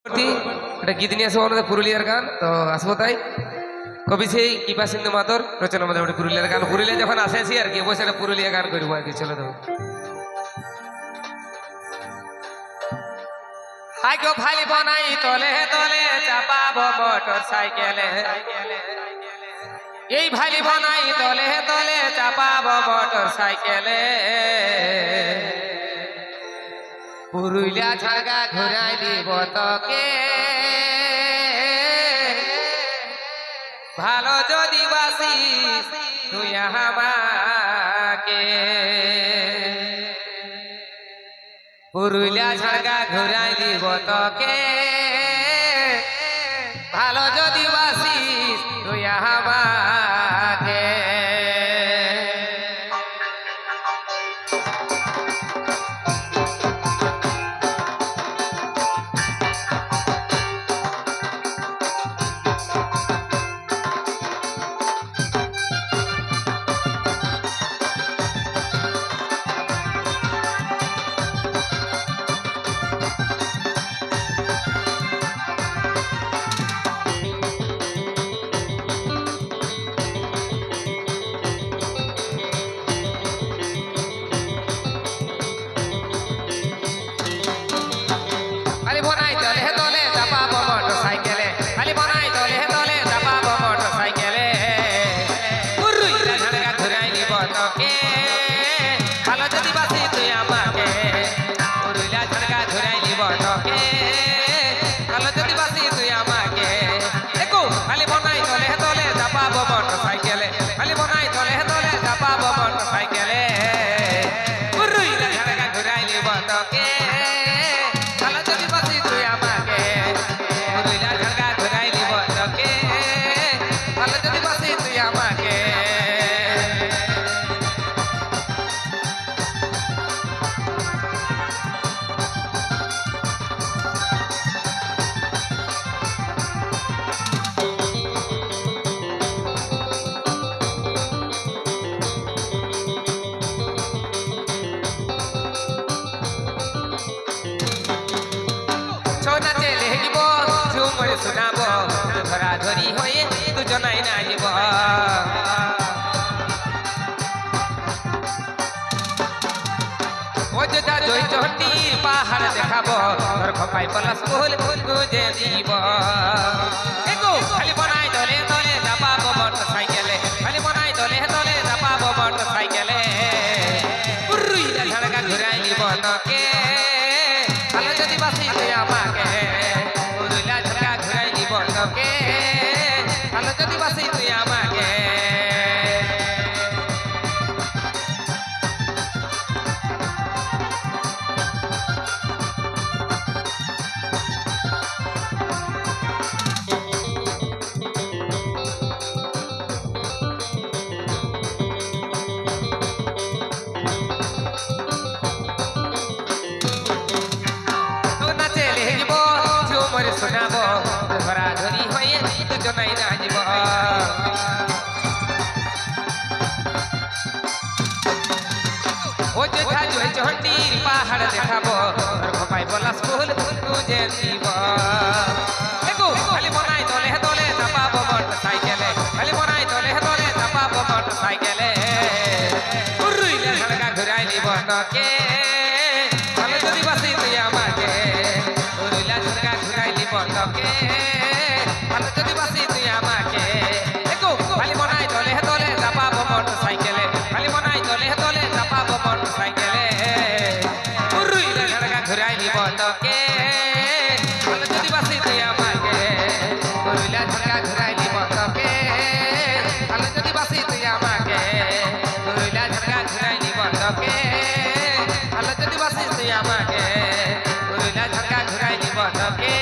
এটা গীত নিয়ে আসবো আমাদের পুরুলিয়ার গান তো আসবো তাই কবি সেই কৃপা সিন্ধু মাতর রচনা আমাদের পুরুলিয়ার গান পুরুলিয়া যখন আসেছি আর কি বসে একটা পুরুলিয়া গান করবো আর কি চলে দেবো হাই গো ভালি বনাই তলে তলে চাপাবো মোটর সাইকেলে এই ভালি বনাই তলে তলে চাপাবো মোটর সাইকেলে পুরুলিয়া ঝাড়গা ঘুরাই দিব তোকে ভালো যদি বাসিস তুই আমাকে পুরুলিয়া ঝাড়গা ঘুরাই দিব তোকে ভালো যদি বাসিস তুই আমাকে ভালো যদি বাসি তুই আমাকে পুরুলিয়া ঝাড়গা ঘুরাই নিব তোকে ভালো যদি বাসি তুই আমাকে দেখো খালি বনাই তলে তলে চাপাবো মোটর সাইকেলে খালি বনাই তলে তলে চাপাবো মোটর সাইকেলে পুরুলিয়া ঝাড়গা ঘুরাই নিব তোকে ভালো যদি বাসি তুই আমাকে পুরুলিয়া ঝাড়গা ঘুরাই নিব তোকে ভালো যদি বাসি তুই আমাকে শোনাবো ধরা ধরি হয়ে দুজনাই নাচব অযোধ্যা জয়চণ্ডীর পাহাড় দেখাবো তোর খপাই পলাশ ফুল গুজে দিব খালি বনাই দলে দলে চাপাবো মোটর সাইকেলে খালি বনাই দলে দলে চাপাবো মোটর সাইকেলে পুরুলিয়া ঝাড়গা ঘুরাই দিব তোকে ভালো যদি বাসি তুই আমাকে পুরুলিয়া ঝাড়গা ঘুরাই দিব তোকে ভালো যদি বাসি তুই আমাকে শোনাবো ধরা ধরি হয়ে দুজনাই নাচব অযোধ্যা জয়চণ্ডীর পাহাড় দেখাবো তোর খপাই পলাশ ফুল গুজে দিব খালি বনাই তলে তলে চাপাবো মোটর সাইকেলে খালি বনাই তলে তলে চাপাবো মোটর সাইকেলে পুরুলিয়া ঝাড়গা ঘুরাই দিব তোকে ভালো যদি বাসি তুই আমাকে পুরুলিয়া ঝাড়গা ঘুরাই দিব তোকে ভালো যদি বাসি তুই আমাকে খালি বনাই তলে তলে চাপাবো মোটর সাইকেলে খালি বনাই তলে তলে চাপাবো মোটর সাইকেলে পুরুলিয়া ঝাড়গা ঘুরাই দিব তোকে ভালো যদি বাসি তুই আমাকে পুরুলিয়া ঝাড়গা ঘুরাই দিব তোকে ভালো যদি বাসি তুই আমাকে পুরুলিয়া ঝাড়গা ঘুরাই দিব তোকে ভালো যদি বাসি তুই আমাকে পুরুলিয়া ঝাড়গা ঘুরাই দিব তোকে